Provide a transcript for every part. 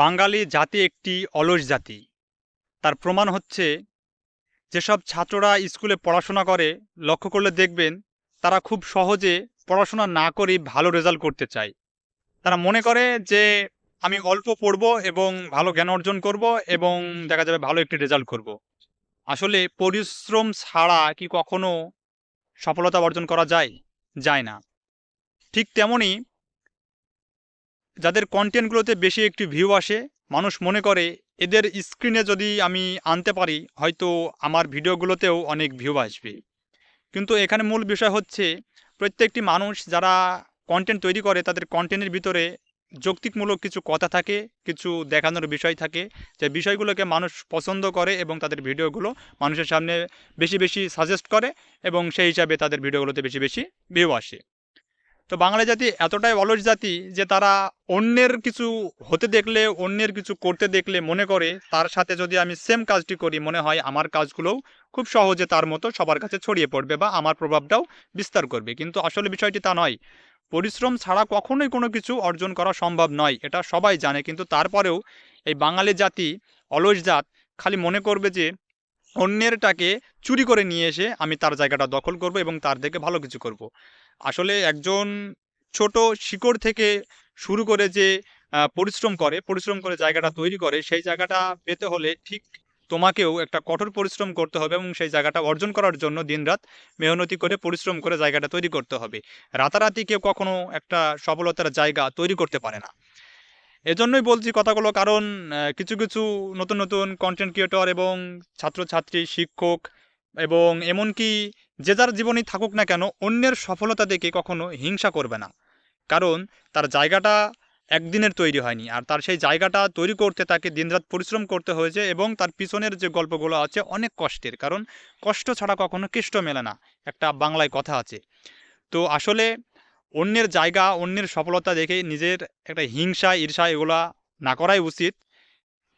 বাঙালি জাতি একটি অলস জাতি। তার প্রমাণ হচ্ছে যেসব ছাত্ররা স্কুলে পড়াশোনা করে লক্ষ্য করলে দেখবেন তারা খুব সহজে পড়াশোনা না করেই ভালো রেজাল্ট করতে চায়। তারা মনে করে যে আমি অল্প পড়বো এবং ভালো জ্ঞান অর্জন করব এবং দেখা যাবে ভালো একটি রেজাল্ট করব। আসলে পরিশ্রম ছাড়া কি কখনো সফলতা অর্জন করা যায়? যায় না। ঠিক তেমনি যাদের কনটেন্টগুলোতে বেশি একটি ভিউ আসে, মানুষ মনে করে এদের স্ক্রিনে যদি আমি আনতে পারি হয়তো আমার ভিডিওগুলোতেও অনেক ভিউ আসবে। কিন্তু এখানে মূল বিষয় হচ্ছে প্রত্যেকটি মানুষ যারা কনটেন্ট তৈরি করে তাদের কনটেন্টের ভিতরে যৌক্তিকমূলক কিছু কথা থাকে, কিছু দেখানোর বিষয় থাকে, যে বিষয়গুলোকে মানুষ পছন্দ করে এবং তাদের ভিডিওগুলো মানুষের সামনে বেশি বেশি সাজেস্ট করে এবং সেই হিসাবে তাদের ভিডিওগুলোতে বেশি বেশি ভিউ আসে। তো বাঙালি জাতি এতটাই অলস জাতি যে তারা অন্যের কিছু হতে দেখলে, অন্যের কিছু করতে দেখলে মনে করে তার সাথে যদি আমি সেম কাজটি করি মনে হয় আমার কাজগুলোও খুব সহজে তার মতো সবার কাছে ছড়িয়ে পড়বে বা আমার প্রভাবটাও বিস্তার করবে। কিন্তু আসলে বিষয়টি তা নয়। পরিশ্রম ছাড়া কখনোই কোনো কিছু অর্জন করা সম্ভব নয়, এটা সবাই জানে। কিন্তু তারপরেও এই বাঙালি জাতি, অলস জাত, খালি মনে করবে যে অন্যেরটাকে চুরি করে নিয়ে এসে আমি তার জায়গাটা দখল করব এবং তার থেকে ভালো কিছু করব। আসলে একজন ছোট শিকড় থেকে শুরু করে যে পরিশ্রম করে জায়গাটা তৈরি করে, সেই জায়গাটা পেতে হলে ঠিক তোমাকেও একটা কঠোর পরিশ্রম করতে হবে এবং সেই জায়গাটা অর্জন করার জন্য দিনরাত মেহনতি করে পরিশ্রম করে জায়গাটা তৈরি করতে হবে। রাতারাতি কেউ কখনো একটা সফলতার জায়গা তৈরি করতে পারে না। এজন্যই বলছি কথাগুলো, কারণ কিছু কিছু নতুন নতুন কন্টেন্ট ক্রিয়েটর এবং ছাত্রছাত্রী, শিক্ষক এবং এমনকি যে যার জীবনেই থাকুক না কেন অন্যের সফলতা দেখে কখনো হিংসা করবে না। কারণ তার জায়গাটা একদিনের তৈরি হয়নি, আর তার সেই জায়গাটা তৈরি করতে তাকে দিনরাত পরিশ্রম করতে হয়েছে এবং তার পিছনের যে গল্পগুলো আছে অনেক কষ্টের, কারণ কষ্ট ছাড়া কখনো কেষ্ট মেলে না, একটা বাংলায় কথা আছে। তো আসলে অন্যের জায়গা, অন্যের সফলতা দেখে নিজের একটা হিংসা, ঈর্ষা এগুলা না করাই উচিত।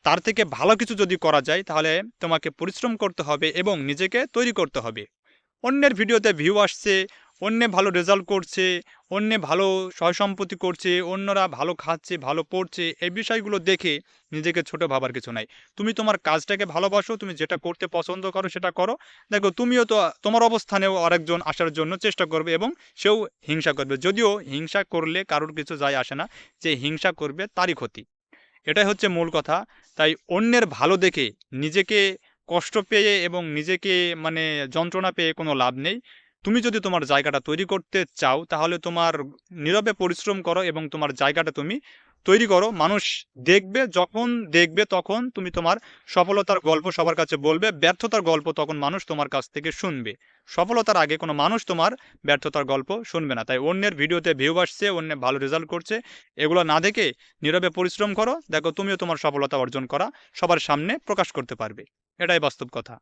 তার থেকে ভালো কিছু যদি করা যায় তাহলে তোমাকে পরিশ্রম করতে হবে এবং নিজেকে তৈরি করতে হবে। অন্যের ভিডিওতে ভিউ আসছে, অন্যে ভালো রেজাল্ট করছে, অন্যে ভালো সয়-সম্পত্তি করছে, অন্যরা ভালো খাচ্ছে, ভালো পড়ছে, এই বিষয়গুলো দেখে নিজেকে ছোট ভাবার কিছু নাই। তুমি তোমার কাজটাকে ভালোবাসো, তুমি যেটা করতে পছন্দ করো সেটা করো। দেখো তুমিও তো তোমার অবস্থানেও আরেকজন আসার জন্য চেষ্টা করবে এবং সেও হিংসা করবে। যদিও হিংসা করলে কারোর কিছু যায় আসে না, যে হিংসা করবে তারই ক্ষতি। এটাই হচ্ছে মূল কথা। তাই অন্যের ভালো দেখে নিজেকে কষ্ট পেয়ে এবং নিজেকে মানে যন্ত্রণা পেয়ে কোনো লাভ নেই। তুমি যদি তোমার জায়গাটা তৈরি করতে চাও তাহলে তোমার নীরবে পরিশ্রম করো এবং তোমার জায়গাটা তুমি তৈরি করো। মানুষ দেখবে, যখন দেখবে তখন তুমি তোমার সফলতার গল্প সবার কাছে বলবে, ব্যর্থতার গল্প তখন মানুষ তোমার কাছ থেকে শুনবে। সফলতার আগে কোনো মানুষ তোমার ব্যর্থতার গল্প শুনবে না। তাই অন্যের ভিডিওতে ভিউ আসছে, অন্য ভালো রেজাল্ট করছে, এগুলো না দেখে নীরবে পরিশ্রম করো। দেখো তুমিও তোমার সফলতা অর্জন করা সবার সামনে প্রকাশ করতে পারবে। এটাই বাস্তব কথা।